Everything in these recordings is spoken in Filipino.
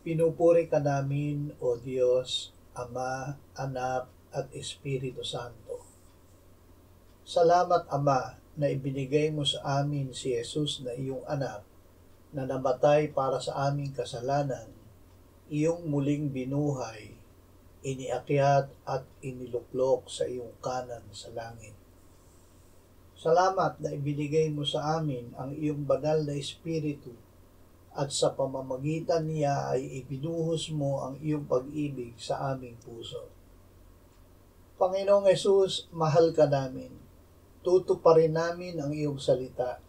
Pinupuri ka namin, O Diyos, Ama, Anak, at Espiritu Santo. Salamat, Ama, na ibinigay mo sa amin si Jesus na iyong anak, na namatay para sa aming kasalanan, iyong muling binuhay, iniakyat at iniluklok sa iyong kanan sa langit. Salamat na ibinigay mo sa amin ang iyong banal na Espiritu at sa pamamagitan niya ay ibinuhos mo ang iyong pag-ibig sa aming puso. Panginoong Hesus, mahal ka namin. Tutuparin namin ang iyong salita.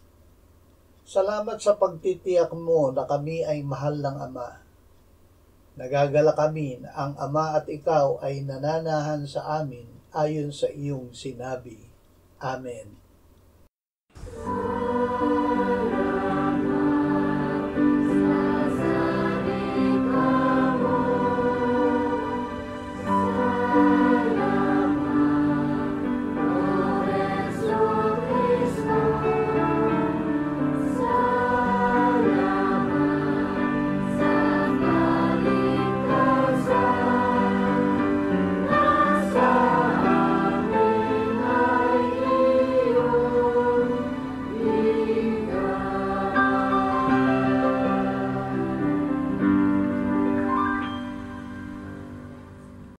Salamat sa pagtitiyak mo na kami ay mahal ng Ama. Nagagala kami na ang Ama at ikaw ay nananahan sa amin ayon sa iyong sinabi. Amen.